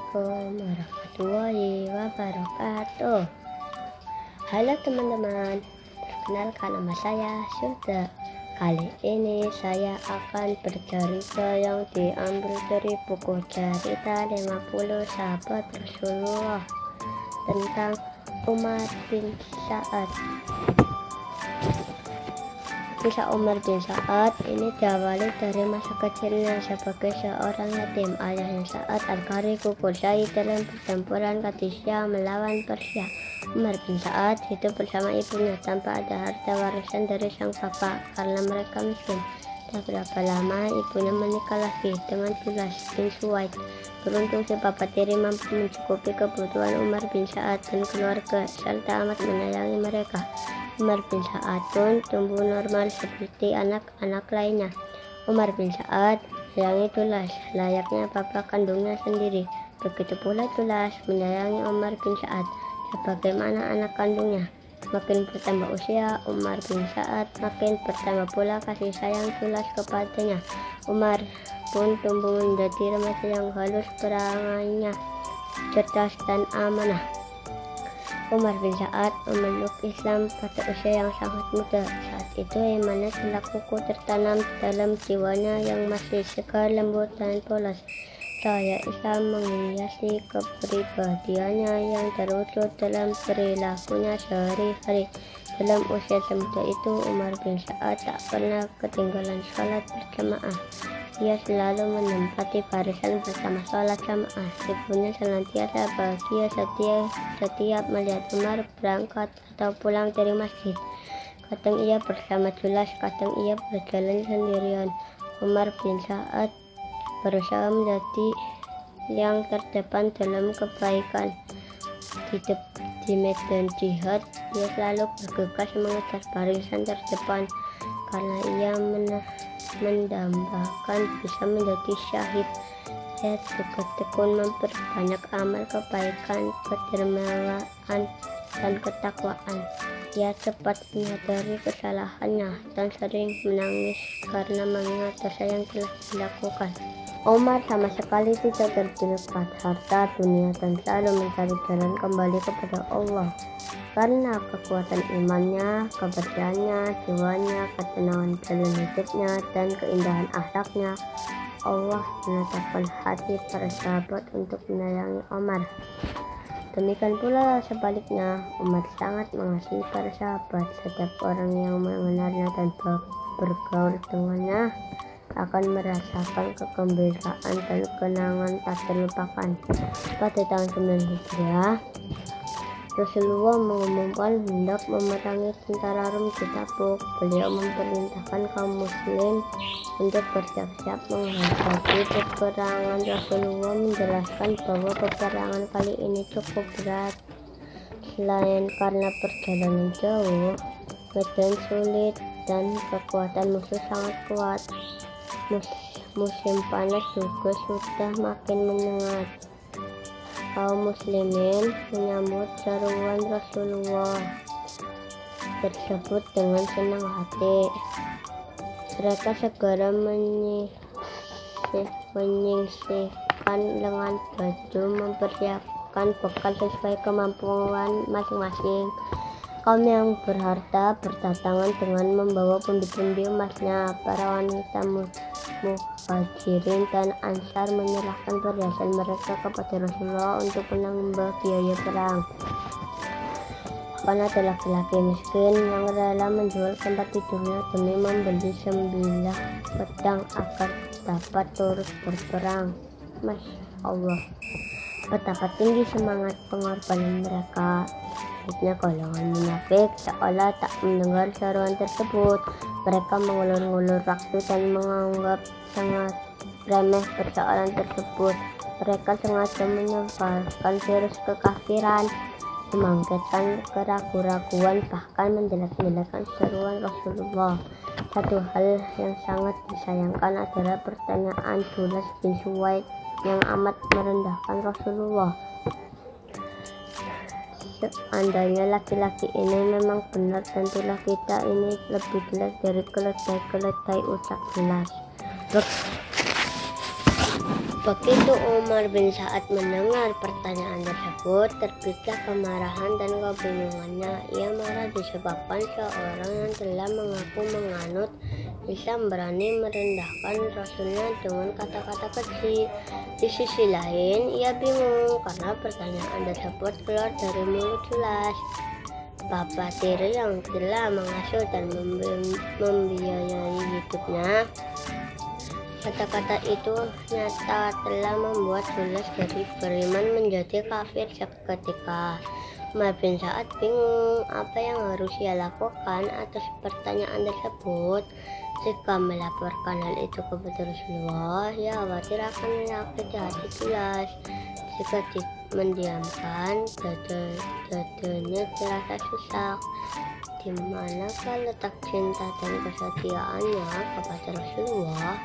Assalamualaikum warahmatullahi wabarakatuh. Halo teman-teman, perkenalkan nama saya Sulta. Kali ini saya akan bercerita yang diambil dari buku cerita 50 sahabat Rasulullah tentang Umar bin Sa'ad. Kisah Umar bin Sa'ad ini diawali dari masa kecilnya sebagai seorang yatim. Ayahnya Sa'ad Al-Qari gugur syahid dalam pertempuran Qadisiyah melawan Persia. Umar bin Sa'ad hidup bersama ibunya tanpa ada harta warisan dari sang bapak karena mereka miskin. Tak berapa lama ibunya menikah lagi dengan Julas bin Suwaid. Beruntung si bapak tiri mampu mencukupi kebutuhan Umar bin Sa'ad dan keluarga serta amat menyayangi mereka. Umar bin Sa'ad pun tumbuh normal seperti anak-anak lainnya. Umar bin Sa'ad menyayangi Julas layaknya bapak kandungnya sendiri. Begitu pula Julas menyayangi Umar bin Sa'ad sebagaimana anak kandungnya. Makin bertambah usia Umar bin Sa'ad, makin bertambah pula kasih sayang Julas kepadanya. Umar pun tumbuh menjadi remaja yang halus perangainya, cerdas dan amanah. Umar bin Sa'ad memeluk Islam pada usia yang sangat muda. Saat itu imannya telah kukuh tertanam dalam jiwanya yang masih segar, lembut dan polos. Cahaya Islam menghiasi kepribadiannya yang terwujud dalam perilakunya sehari-hari. Dalam usia semuda itu, Umar bin Sa'ad tak pernah ketinggalan sholat berjamaah. Ia selalu menempati barisan bersama sholat jamaah. Ibunya senantiasa bahagia setiap melihat Umar berangkat atau pulang dari masjid. Kadang ia bersama Julas, kadang ia berjalan sendirian. Umar bin Sa'ad berusaha menjadi yang terdepan dalam kebaikan. Di medan jihad, ia selalu bergegas mengejar barisan terdepan karena ia mendambakan bisa menjadi syahid. Ia juga tekun memperbanyak amal kebaikan, kedermawanan, dan ketakwaan. Ia cepat menyadari kesalahannya dan sering menangis karena mengingat dosa yang telah dilakukan. Umar sama sekali tidak terjebak harta dunia dan selalu mencari jalan kembali kepada Allah. Karena kekuatan imannya, kebersihannya, jiwanya, ketenangan dalam hidupnya, dan keindahan akhlaknya, Allah menetapkan hati para sahabat untuk menyayangi Umar. Demikian pula sebaliknya, Umar sangat mengasihi para sahabat. Setiap orang yang mengenalnya dan bergaul dengannya akan merasakan kegembiraan dan kenangan tak terlupakan. Pada tahun 9 Hijriah, Rasulullah mengumumkan hendak memerangi tentara Rom di Tabuk. Beliau memerintahkan kaum muslim untuk bersiap-siap menghadapi peperangan. Rasulullah menjelaskan bahwa peperangan kali ini cukup berat. Selain karena perjalanan jauh, medan sulit, dan kekuatan musuh sangat kuat, musim panas juga sudah makin menyengat. Kaum muslimin menyambut seruan Rasulullah tersebut dengan senang hati. Mereka segera menyisihkan lengan baju, mempersiapkan bekal sesuai kemampuan masing-masing. Kaum yang berharta berdatangan dengan membawa pundi-pundi emasnya. Para wanita muhajirin dan ansar menyerahkan perhiasan mereka kepada Rasulullah untuk menambah biaya perang. Karena ada laki-laki miskin yang rela menjual tempat tidurnya demi membeli 9 pedang agar dapat turut berperang. Masya Allah, betapa tinggi semangat pengorbanan mereka. Selanjutnya golongan munafik seolah tak mendengar seruan tersebut. Mereka mengulur-ngulur waktu dan menganggap sangat remeh persoalan tersebut. Mereka sengaja menyebarkan virus kekafiran, membangkitkan keraguan-raguan, bahkan menjelek-jelekan seruan Rasulullah. Satu hal yang sangat disayangkan adalah pertanyaan Julas bin Suwaid yang amat merendahkan Rasulullah. Seandainya laki-laki ini memang benar, tentulah kita ini lebih jelek dari keledai-keledai, ucap Julas. Begitu Umar bin Sa'ad mendengar pertanyaan tersebut, terbitlah kemarahan dan kebingungannya. Ia marah disebabkan seorang yang telah mengaku menganut Islam berani merendahkan Rasulnya dengan kata-kata kecil. Di sisi lain, ia bingung karena pertanyaan tersebut keluar dari mulut Julas, bapak tiri yang telah mengasuh dan membiayai hidupnya. Kata-kata itu nyata telah membuat Julas dari beriman menjadi kafir seketika. Umar bin Sa'ad bingung apa yang harus ia lakukan atas pertanyaan tersebut. Jika melaporkan hal itu kepada Rasulullah, ia khawatir akan menyakiti hati Julas. Jika mendiamkan, dadanya terasa susah. Di manakah letak cinta dan kesetiaannya kepada Rasulullah?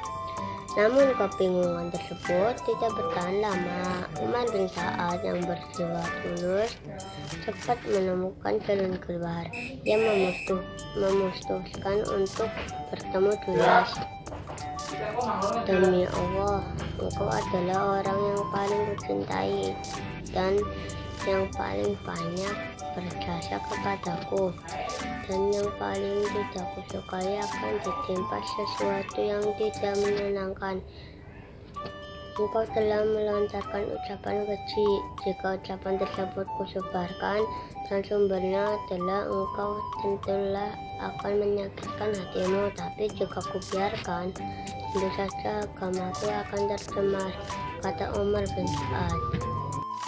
Namun kebingungan tersebut tidak bertahan lama. Umar bin Sa'ad yang berjiwa tulus cepat menemukan jalan keluar. Ia memutuskan untuk bertemu Julas. Demi Allah, engkau adalah orang yang paling kucintai dan yang paling banyak berjasa kepadaku, dan yang paling tidak kusukai akan ditimpa sesuatu yang tidak menyenangkan. Engkau telah melontarkan ucapan keji. Jika ucapan tersebut kusebarkan dan sumbernya adalah engkau, tentulah akan menyakitkan hatimu. Tapi jika kubiarkan, tentu saja agamaku akan tercemar, kata Umar bin Sa'ad.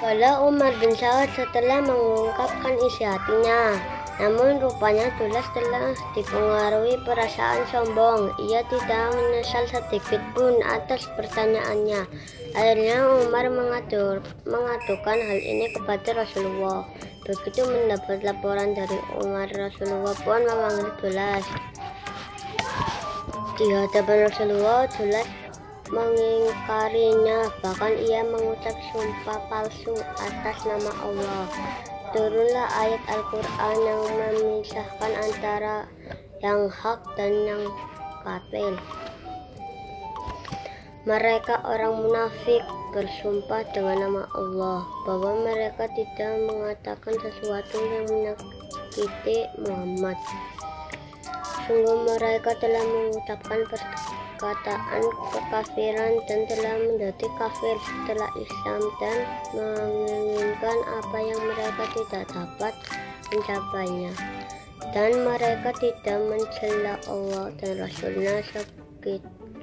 Walau Umar bin Sa'ad setelah mengungkapkan isi hatinya, namun rupanya Julas telah dipengaruhi perasaan sombong. Ia tidak menyesal sedikit pun atas pertanyaannya. Akhirnya Umar mengadukan hal ini kepada Rasulullah. Begitu mendapat laporan dari Umar, Rasulullah pun memanggil Julas. Di hadapan Rasulullah, Julas mengingkarinya, bahkan ia mengucap sumpah palsu atas nama Allah. Turunlah ayat Al-Quran yang memisahkan antara yang hak dan yang batil. Mereka orang munafik bersumpah dengan nama Allah bahwa mereka tidak mengatakan sesuatu yang menyakiti Muhammad. Sungguh mereka telah mengucapkan perkataan kekafiran dan telah menjadi kafir setelah Islam dan menginginkan apa yang mereka tidak dapat mencapainya. Dan mereka tidak mencela Allah dan Rasulnya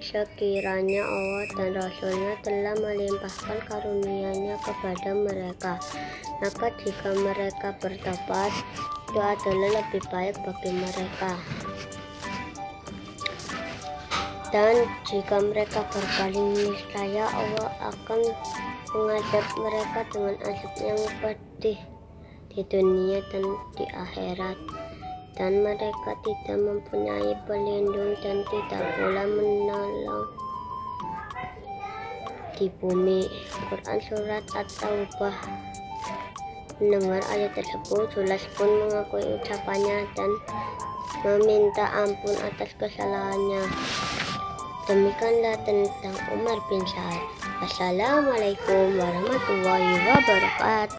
sekiranya Allah dan Rasulnya telah melimpahkan karunia-Nya kepada mereka. Maka jika mereka bertobat, itu adalah lebih baik bagi mereka. Dan jika mereka berpaling, niscaya Allah akan mengazab mereka dengan azab yang pedih di dunia dan di akhirat. Dan mereka tidak mempunyai pelindung dan tidak pula menolong di bumi. Quran Surat At-Taubah. Mendengar ayat tersebut, Julas pun mengakui ucapannya dan meminta ampun atas kesalahannya. Demikianlah tentang Umar bin Sa'ad. Assalamualaikum warahmatullahi wabarakatuh.